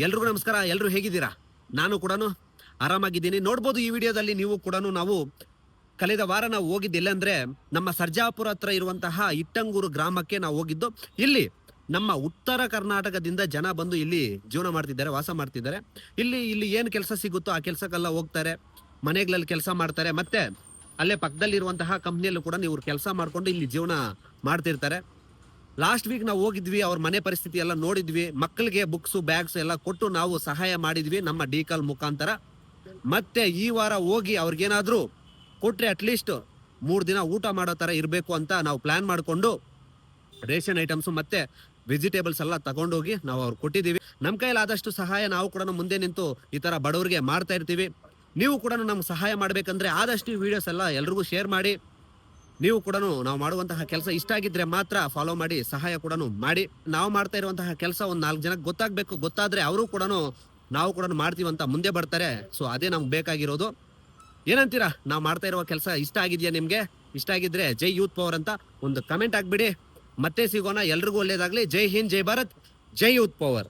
ಎಲ್ರಿಗೂ ನಮಸ್ಕಾರ. ಎಲ್ರು ಹೇಗಿದ್ದೀರಾ? ನಾನು ಕೂಡ ಆರಾಮಾಗಿದ್ದೀನಿ. ನೋಡ್ಬೋದು ಈ ವಿಡಿಯೋದಲ್ಲಿ ನೀವು ಕೂಡ ನಾವು ಕಳೆದ ವಾರ ನಾವು ಹೋಗಿದ್ದಿಲ್ಲ ಅಂದ್ರೆ ನಮ್ಮ ಸರ್ಜಾಪುರ ಹತ್ರ ಇರುವಂತಹ ಇಟ್ಟಂಗೂರು ಗ್ರಾಮಕ್ಕೆ ನಾವು ಹೋಗಿದ್ದು. ಇಲ್ಲಿ ನಮ್ಮ ಉತ್ತರ ಕರ್ನಾಟಕದಿಂದ ಜನ ಬಂದು ಇಲ್ಲಿ ಜೀವನ ಮಾಡ್ತಿದ್ದಾರೆ, ವಾಸ ಮಾಡ್ತಿದ್ದಾರೆ. ಇಲ್ಲಿ ಏನು ಕೆಲಸ ಸಿಗುತ್ತೋ ಆ ಕೆಲಸಕ್ಕೆಲ್ಲ ಹೋಗ್ತಾರೆ, ಮನೆಗಳಲ್ಲಿ ಕೆಲಸ ಮಾಡ್ತಾರೆ. ಮತ್ತೆ ಅಲ್ಲೇ ಪಕ್ಕದಲ್ಲಿರುವಂತಹ ಕಂಪ್ನಿಯಲ್ಲೂ ಕೂಡ ಇವ್ರು ಕೆಲಸ ಮಾಡ್ಕೊಂಡು ಇಲ್ಲಿ ಜೀವನ ಮಾಡ್ತಿರ್ತಾರೆ. ಲಾಸ್ಟ್ ವೀಕ್ ನಾವು ಹೋಗಿದ್ವಿ, ಅವ್ರ ಮನೆ ಪರಿಸ್ಥಿತಿ ಎಲ್ಲ ನೋಡಿದ್ವಿ. ಮಕ್ಕಳಿಗೆ ಬುಕ್ಸ್ ಬ್ಯಾಗ್ಸ್ ಎಲ್ಲ ಕೊಟ್ಟು ನಾವು ಸಹಾಯ ಮಾಡಿದ್ವಿ ನಮ್ಮ ಡಿಕಾಲ್ ಮುಖಾಂತರ. ಮತ್ತೆ ಈ ವಾರ ಹೋಗಿ ಅವ್ರಿಗೇನಾದ್ರೂ ಕೊಟ್ರೆ ಅಟ್ಲೀಸ್ಟ್ 3 ದಿನ ಊಟ ಮಾಡೋ ತರ ಇರಬೇಕು ಅಂತ ನಾವು ಪ್ಲಾನ್ ಮಾಡ್ಕೊಂಡು ರೇಷನ್ ಐಟಮ್ಸ್ ಮತ್ತೆ ವೆಜಿಟೇಬಲ್ಸ್ ಎಲ್ಲ ತಗೊಂಡೋಗಿ ನಾವು ಅವ್ರು ಕೊಟ್ಟಿದ್ದೀವಿ. ನಮ್ಮ ಕೈಲಾದಷ್ಟು ಸಹಾಯ ನಾವು ಕೂಡ ಮುಂದೆ ನಿಂತು ಈ ತರ ಬಡವರಿಗೆ ಮಾಡ್ತಾ ಇರ್ತೀವಿ. ನೀವು ಕೂಡ ನಮ್ಗೆ ಸಹಾಯ ಮಾಡ್ಬೇಕಂದ್ರೆ ಆದಷ್ಟು ಈ ವಿಡಿಯೋಸ್ ಎಲ್ಲ ಎಲ್ರಿಗೂ ಶೇರ್ ಮಾಡಿ. ನೀವು ಕೂಡ ನಾವು ಮಾಡುವಂತಹ ಕೆಲಸ ಇಷ್ಟ ಆಗಿದ್ರೆ ಮಾತ್ರ ಫಾಲೋ ಮಾಡಿ, ಸಹಾಯ ಕೂಡ ಮಾಡಿ. ನಾವು ಮಾಡ್ತಾ ಇರುವಂತಹ ಕೆಲಸ ಒಂದ್ 4 ಜನಕ್ಕೆ ಗೊತ್ತಾಗ್ಬೇಕು. ಗೊತ್ತಾದ್ರೆ ಅವರು ಕೂಡ ನಾವು ಕೂಡ ಮಾಡ್ತೀವಂತ ಮುಂದೆ ಬರ್ತಾರೆ. ಸೊ ಅದೇ ನಮ್ಗೆ ಬೇಕಾಗಿರೋದು. ಏನಂತೀರಾ? ನಾವು ಮಾಡ್ತಾ ಇರುವ ಕೆಲಸ ಇಷ್ಟ ಆಗಿದೆಯಾ ನಿಮ್ಗೆ? ಇಷ್ಟ ಆಗಿದ್ರೆ ಜೈ ಯೂತ್ ಪವರ್ ಅಂತ ಒಂದು ಕಮೆಂಟ್ ಆಗ್ಬಿಡಿ. ಮತ್ತೆ ಸಿಗೋಣ. ಎಲ್ರಿಗೂ ಒಳ್ಳೇದಾಗ್ಲಿ. ಜೈ ಹಿಂದ್, ಜೈ ಭಾರತ್, ಜೈ ಯೂತ್ ಪವರ್.